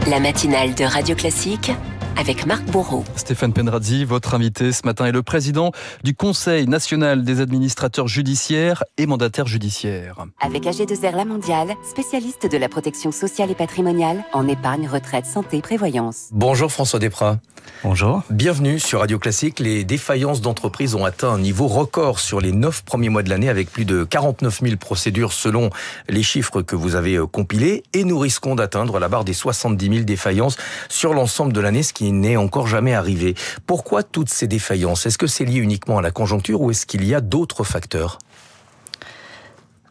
La matinale de Radio Classique avec Marc Bourreau. Stéphane Penrazzi, votre invité ce matin, est le président du Conseil national des administrateurs judiciaires et mandataires judiciaires. Avec AG2R La Mondiale, spécialiste de la protection sociale et patrimoniale en épargne, retraite, santé, prévoyance. Bonjour François Desprats. Bonjour. Bienvenue sur Radio Classique. Les défaillances d'entreprises ont atteint un niveau record sur les 9 premiers mois de l'année, avec plus de 49 000 procédures selon les chiffres que vous avez compilés. Et nous risquons d'atteindre la barre des 70 000 défaillances sur l'ensemble de l'année, ce qui n'est encore jamais arrivé. Pourquoi toutes ces défaillances? Est-ce que c'est lié uniquement à la conjoncture ou est-ce qu'il y a d'autres facteurs?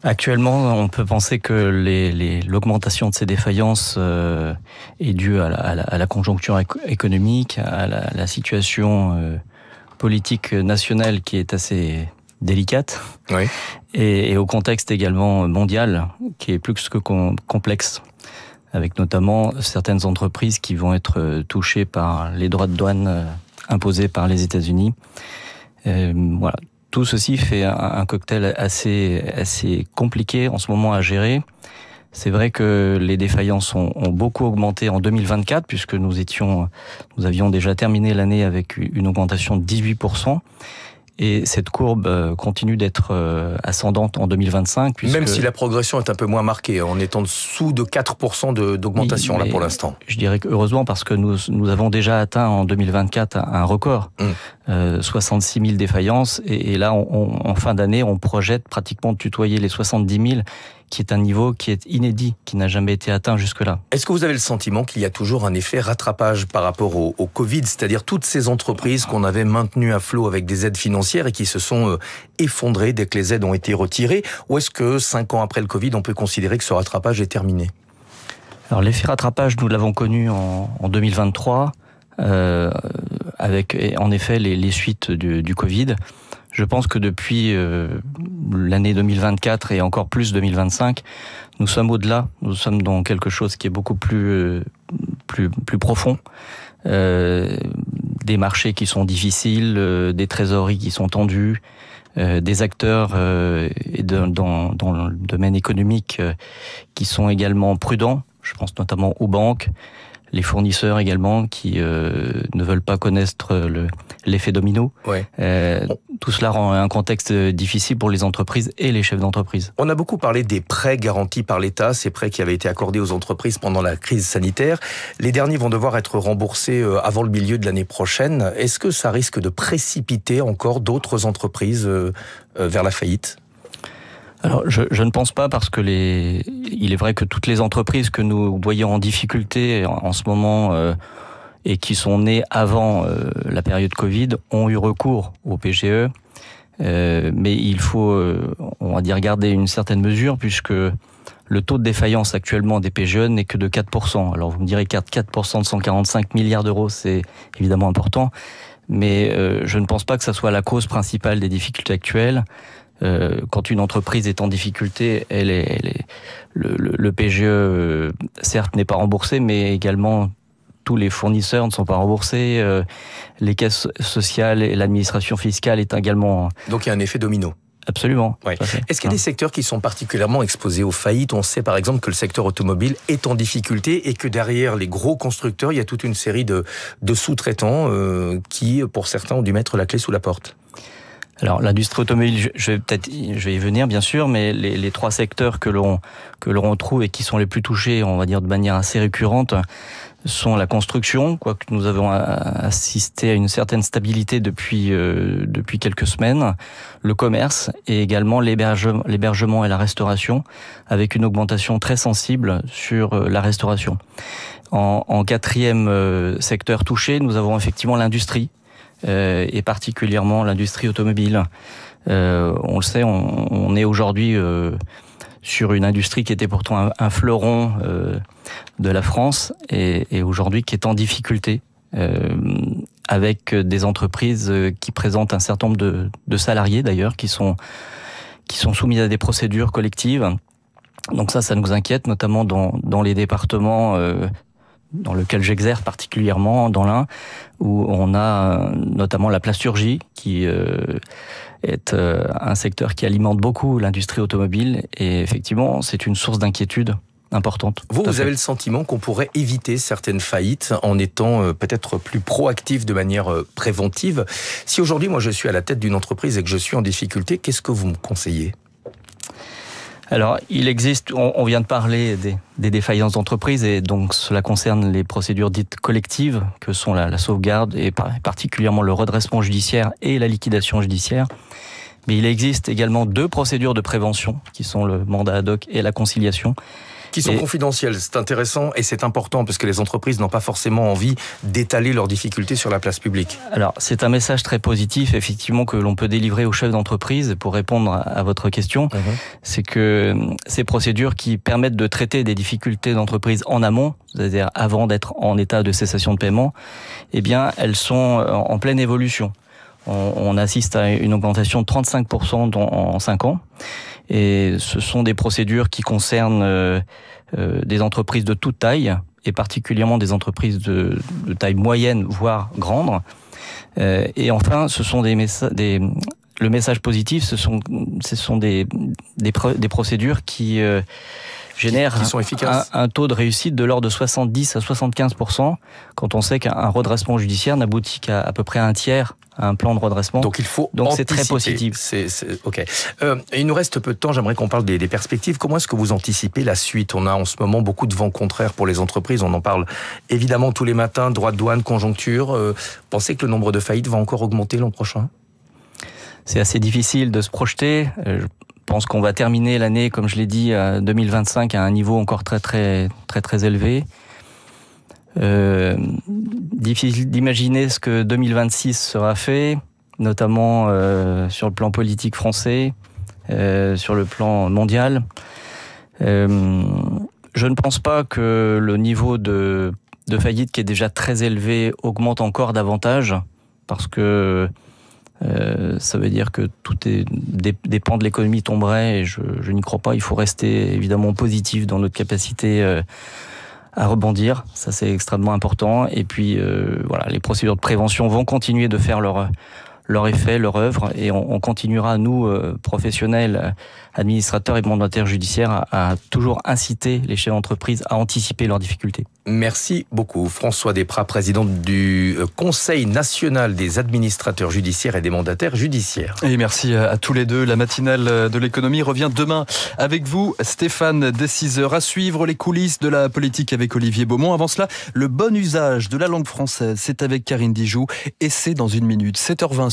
Actuellement, on peut penser que l'augmentation de ces défaillances est due à la conjoncture économique, à la situation politique nationale qui est assez délicate, oui. et au contexte également mondial qui est plus que complexe, avec notamment certaines entreprises qui vont être touchées par les droits de douane imposés par les États-Unis. Voilà. Tout ceci fait un cocktail assez compliqué en ce moment à gérer. C'est vrai que les défaillances ont beaucoup augmenté en 2024, puisque nous avions déjà terminé l'année avec une augmentation de 18%. Et cette courbe continue d'être ascendante en 2025. Puisque... Même si la progression est un peu moins marquée, en étant dessous de 4% d'augmentation là pour l'instant. Je dirais que heureusement, parce que nous avons déjà atteint en 2024 un record, 66 000 défaillances. Et là, en fin d'année, on projette pratiquement de tutoyer les 70 000, qui est un niveau qui est inédit, qui n'a jamais été atteint jusque-là. Est-ce que vous avez le sentiment qu'il y a toujours un effet rattrapage par rapport au Covid, c'est-à-dire toutes ces entreprises qu'on avait maintenues à flot avec des aides financières et qui se sont effondrées dès que les aides ont été retirées, ou est-ce que 5 ans après le Covid, on peut considérer que ce rattrapage est terminé? Alors l'effet rattrapage, nous l'avons connu en 2023, avec en effet les suites du Covid. Je pense que depuis l'année 2024 et encore plus 2025, nous sommes au-delà. Nous sommes dans quelque chose qui est beaucoup plus profond. Des marchés qui sont difficiles, des trésoreries qui sont tendues, des acteurs dans le domaine économique qui sont également prudents. Je pense notamment aux banques, les fournisseurs également qui ne veulent pas connaître l'effet domino. Ouais. Tout cela rend un contexte difficile pour les entreprises et les chefs d'entreprise. On a beaucoup parlé des prêts garantis par l'État, ces prêts qui avaient été accordés aux entreprises pendant la crise sanitaire. Les derniers vont devoir être remboursés avant le milieu de l'année prochaine. Est-ce que ça risque de précipiter encore d'autres entreprises vers la faillite ? Alors, je ne pense pas, parce que il est vrai que toutes les entreprises que nous voyons en difficulté en ce moment et qui sont nées avant la période Covid ont eu recours au PGE. Mais il faut, on va dire, garder une certaine mesure, puisque le taux de défaillance actuellement des PGE n'est que de 4%. Alors vous me direz 4% de 145 milliards d'euros, c'est évidemment important, mais je ne pense pas que ça soit la cause principale des difficultés actuelles. Quand une entreprise est en difficulté, le PGE, certes, n'est pas remboursé, mais également tous les fournisseurs ne sont pas remboursés, les caisses sociales et l'administration fiscale est également... Donc il y a un effet domino. Absolument. Ouais. Est-ce qu'il y a des secteurs qui sont particulièrement exposés aux faillites? On sait par exemple que le secteur automobile est en difficulté et que derrière les gros constructeurs, il y a toute une série de sous-traitants qui, pour certains, ont dû mettre la clé sous la porte. Alors l'industrie automobile, je vais y venir bien sûr, mais les trois secteurs que l'on retrouve et qui sont les plus touchés, on va dire de manière assez récurrente, sont la construction, quoique nous avons assisté à une certaine stabilité depuis quelques semaines, le commerce et également l'hébergement et la restauration, avec une augmentation très sensible sur la restauration. En quatrième secteur touché, nous avons effectivement l'industrie, et particulièrement l'industrie automobile. On le sait, on est aujourd'hui sur une industrie qui était pourtant un fleuron de la France et aujourd'hui qui est en difficulté, avec des entreprises qui présentent un certain nombre de salariés d'ailleurs qui sont soumis à des procédures collectives. Donc ça nous inquiète, notamment dans les départements dans lequel j'exerce particulièrement, dans l'Ain, où on a notamment la plasturgie, qui est un secteur qui alimente beaucoup l'industrie automobile. Et effectivement, c'est une source d'inquiétude importante. Vous avez le sentiment qu'on pourrait éviter certaines faillites en étant peut-être plus proactif de manière préventive. Si aujourd'hui, moi, je suis à la tête d'une entreprise et que je suis en difficulté, qu'est-ce que vous me conseillez ? Alors, il existe, on vient de parler des défaillances d'entreprise et donc cela concerne les procédures dites collectives que sont la sauvegarde et particulièrement le redressement judiciaire et la liquidation judiciaire. Mais il existe également 2 procédures de prévention qui sont le mandat ad hoc et la conciliation. Qui sont confidentielles, c'est intéressant et c'est important parce que les entreprises n'ont pas forcément envie d'étaler leurs difficultés sur la place publique. Alors, c'est un message très positif, effectivement, que l'on peut délivrer aux chefs d'entreprise pour répondre à votre question. C'est que ces procédures qui permettent de traiter des difficultés d'entreprise en amont, c'est-à-dire avant d'être en état de cessation de paiement, eh bien, elles sont en pleine évolution. On assiste à une augmentation de 35% en 5 ans. Et ce sont des procédures qui concernent des entreprises de toute taille, et particulièrement des entreprises de taille moyenne, voire grande. Et enfin, ce sont le message positif, ce sont des procédures qui génèrent un taux de réussite de l'ordre de 70 à 75%, quand on sait qu'un redressement judiciaire n'aboutit qu'à peu près un tiers à un plan de redressement. Donc il faut Donc anticiper. c'est très positif. Ok. Il nous reste peu de temps, j'aimerais qu'on parle des perspectives. Comment est-ce que vous anticipez la suite ? On a en ce moment beaucoup de vents contraires pour les entreprises, on en parle évidemment tous les matins, droits de douane, conjoncture. Pensez que le nombre de faillites va encore augmenter l'an prochain ? C'est assez difficile de se projeter. Je pense qu'on va terminer l'année, comme je l'ai dit, 2025 à un niveau encore très élevé. Difficile d'imaginer ce que 2026 sera fait, notamment sur le plan politique français, sur le plan mondial. Je ne pense pas que le niveau de faillite, qui est déjà très élevé, augmente encore davantage, parce que ça veut dire que tout des pans de l'économie tomberaient, et je n'y crois pas. Il faut rester évidemment positif dans notre capacité à rebondir, ça c'est extrêmement important. Et puis voilà, les procédures de prévention vont continuer de faire leur effet, leur œuvre, et on continuera, nous, professionnels, administrateurs et mandataires judiciaires, à toujours inciter les chefs d'entreprise à anticiper leurs difficultés. Merci beaucoup. François Desprats, président du Conseil national des administrateurs judiciaires et des mandataires judiciaires. Et merci à tous les deux. La matinale de l'économie revient demain avec vous, Stéphane, dès 6h. À suivre les coulisses de la politique avec Olivier Beaumont. Avant cela, le bon usage de la langue française, c'est avec Karine Dijoux, et c'est dans 1 minute, 7h20.